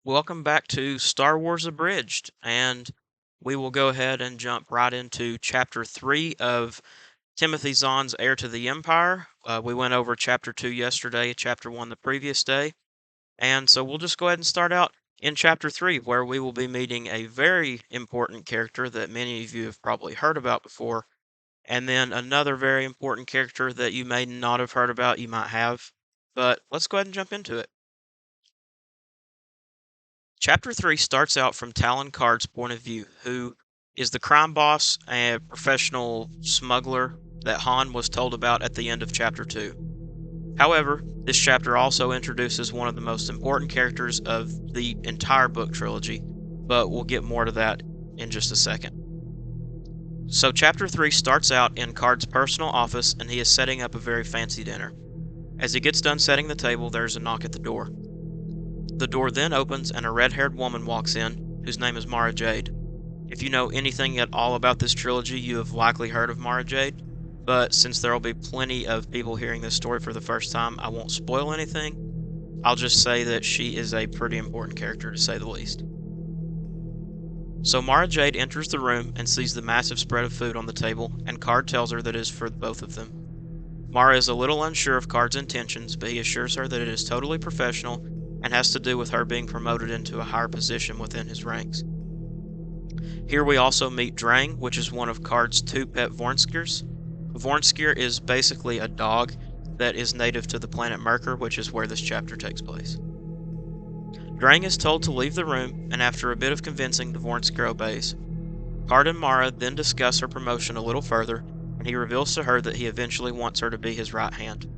Welcome back to Star Wars Abridged, and we will go ahead and jump right into Chapter 3 of Timothy Zahn's Heir to the Empire. We went over Chapter 2 yesterday, Chapter 1 the previous day, and so we'll just go ahead and start out in Chapter 3, where we will be meeting a very important character that many of you have probably heard about before, and then another very important character that you may not have heard about, you might have, but let's go ahead and jump into it. Chapter 3 starts out from Talon Karrde's point of view, who is the crime boss and professional smuggler that Han was told about at the end of Chapter 2. However, this chapter also introduces one of the most important characters of the entire book trilogy, but we'll get more to that in just a second. So Chapter 3 starts out in Karrde's personal office, and he is setting up a very fancy dinner. As he gets done setting the table, there's a knock at the door. The door then opens and a red-haired woman walks in, whose name is Mara Jade. If you know anything at all about this trilogy, you have likely heard of Mara Jade, but since there will be plenty of people hearing this story for the first time, I won't spoil anything. I'll just say that she is a pretty important character, to say the least. So Mara Jade enters the room and sees the massive spread of food on the table, and Karrde tells her that it is for both of them. Mara is a little unsure of Karrde's intentions, but he assures her that it is totally professional and has to do with her being promoted into a higher position within his ranks. Here we also meet Drang, which is one of Karrde's two pet Vornskirs. A Vornskir is basically a dog that is native to the planet Myrkr, which is where this chapter takes place. Drang is told to leave the room, and after a bit of convincing, the Vornskir obeys. Karrde and Mara then discuss her promotion a little further, and he reveals to her that he eventually wants her to be his right hand.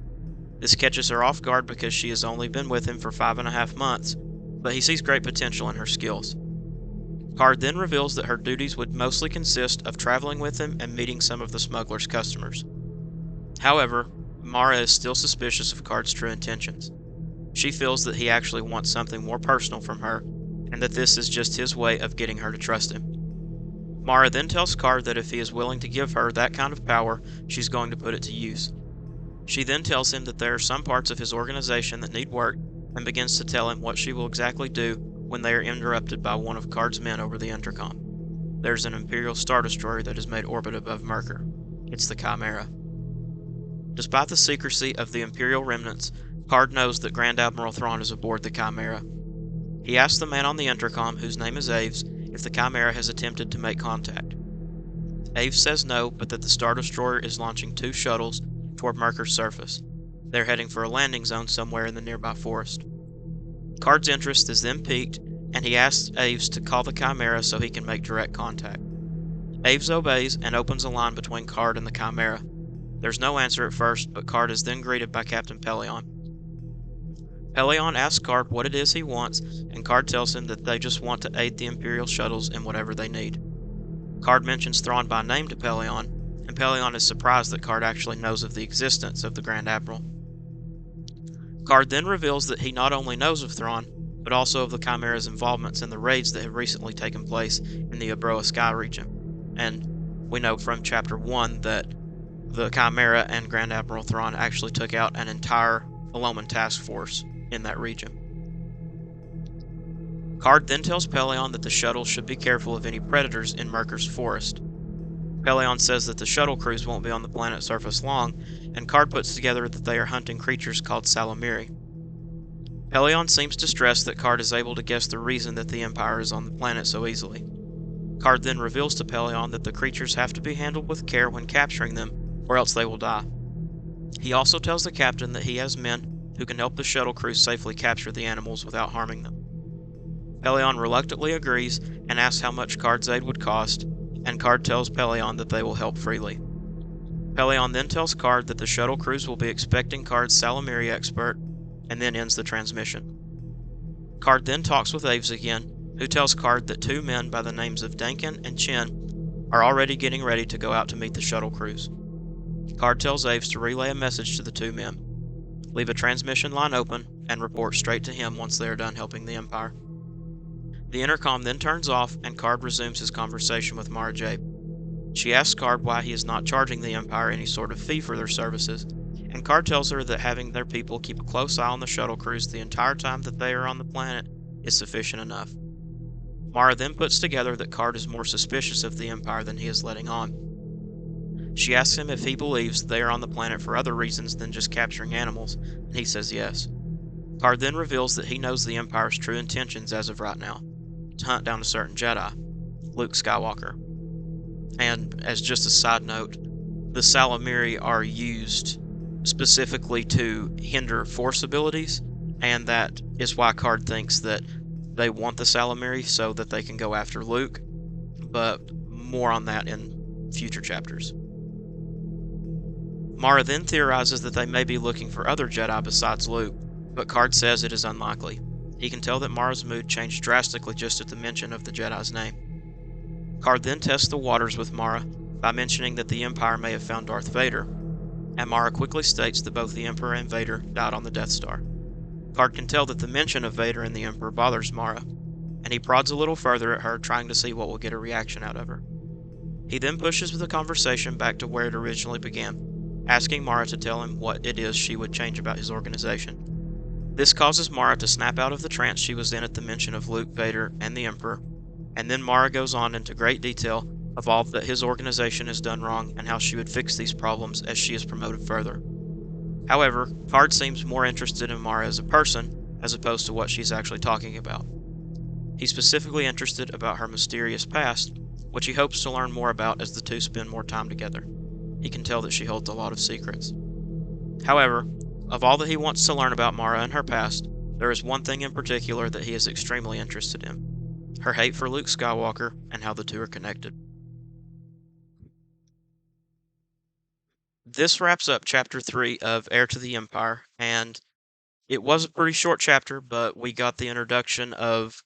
This catches her off guard because she has only been with him for 5.5 months, but he sees great potential in her skills. Karrde then reveals that her duties would mostly consist of traveling with him and meeting some of the smuggler's customers. However, Mara is still suspicious of Karrde's true intentions. She feels that he actually wants something more personal from her, and that this is just his way of getting her to trust him. Mara then tells Karrde that if he is willing to give her that kind of power, she's going to put it to use. She then tells him that there are some parts of his organization that need work, and begins to tell him what she will exactly do when they are interrupted by one of Karrde's men over the intercom. There's an Imperial Star Destroyer that is made orbit above Myrkr. It's the Chimera. Despite the secrecy of the Imperial remnants, Karrde knows that Grand Admiral Thrawn is aboard the Chimera. He asks the man on the intercom, whose name is Aves, if the Chimera has attempted to make contact. Aves says no, but that the Star Destroyer is launching 2 shuttles toward Myrkr's surface. They're heading for a landing zone somewhere in the nearby forest. Karrde's interest is then piqued, and he asks Aves to call the Chimera so he can make direct contact. Aves obeys and opens a line between Karrde and the Chimera. There's no answer at first, but Karrde is then greeted by Captain Pellaeon. Pellaeon asks Karrde what it is he wants, and Karrde tells him that they just want to aid the Imperial shuttles in whatever they need. Karrde mentions Thrawn by name to Pellaeon, and Pellaeon is surprised that Karrde actually knows of the existence of the Grand Admiral. Karrde then reveals that he not only knows of Thrawn, but also of the Chimera's involvements in the raids that have recently taken place in the Abroa Sky region. And we know from Chapter 1 that the Chimera and Grand Admiral Thrawn actually took out an entire Aloman task force in that region. Karrde then tells Pellaeon that the shuttle should be careful of any predators in Myrkr's forest. Pellaeon says that the shuttle crews won't be on the planet's surface long, and Karrde puts together that they are hunting creatures called Salamiri. Pellaeon seems distressed that Karrde is able to guess the reason that the Empire is on the planet so easily. Karrde then reveals to Pellaeon that the creatures have to be handled with care when capturing them, or else they will die. He also tells the captain that he has men who can help the shuttle crew safely capture the animals without harming them. Pellaeon reluctantly agrees and asks how much Karrde's aid would cost, and Karrde tells Pellaeon that they will help freely. Pellaeon then tells Karrde that the shuttle crews will be expecting Karrde's Salamiri expert, and then ends the transmission. Karrde then talks with Aves again, who tells Karrde that 2 men by the names of Dankin and Chen are already getting ready to go out to meet the shuttle crews. Karrde tells Aves to relay a message to the 2 men, leave a transmission line open, and report straight to him once they are done helping the Empire. The intercom then turns off, and Karrde resumes his conversation with Mara Jade. She asks Karrde why he is not charging the Empire any sort of fee for their services, and Karrde tells her that having their people keep a close eye on the shuttle crews the entire time that they are on the planet is sufficient enough. Mara then puts together that Karrde is more suspicious of the Empire than he is letting on. She asks him if he believes they are on the planet for other reasons than just capturing animals, and he says yes. Karrde then reveals that he knows the Empire's true intentions as of right now, to hunt down a certain Jedi, Luke Skywalker. And as just a side note, the Salamiri are used specifically to hinder Force abilities, and that is why Karrde thinks that they want the Salamiri so that they can go after Luke, but more on that in future chapters. Mara then theorizes that they may be looking for other Jedi besides Luke, but Karrde says it is unlikely. He can tell that Mara's mood changed drastically just at the mention of the Jedi's name. Karrde then tests the waters with Mara by mentioning that the Empire may have found Darth Vader, and Mara quickly states that both the Emperor and Vader died on the Death Star. Karrde can tell that the mention of Vader and the Emperor bothers Mara, and he prods a little further at her, trying to see what will get a reaction out of her. He then pushes the conversation back to where it originally began, asking Mara to tell him what it is she would change about his organization. This causes Mara to snap out of the trance she was in at the mention of Luke, Vader, and the Emperor, and then Mara goes on into great detail of all that his organization has done wrong and how she would fix these problems as she is promoted further. However, Karrde seems more interested in Mara as a person, as opposed to what she's actually talking about. He's specifically interested about her mysterious past, which he hopes to learn more about as the two spend more time together. He can tell that she holds a lot of secrets. However, of all that he wants to learn about Mara and her past, there is one thing in particular that he is extremely interested in: her hate for Luke Skywalker and how the two are connected. This wraps up Chapter 3 of Heir to the Empire, and it was a pretty short chapter, but we got the introduction of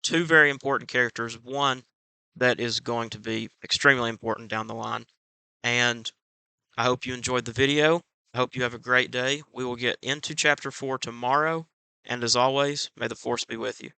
two very important characters, one that is going to be extremely important down the line, and I hope you enjoyed the video. I hope you have a great day. We will get into Chapter 4 tomorrow, and as always, may the Force be with you.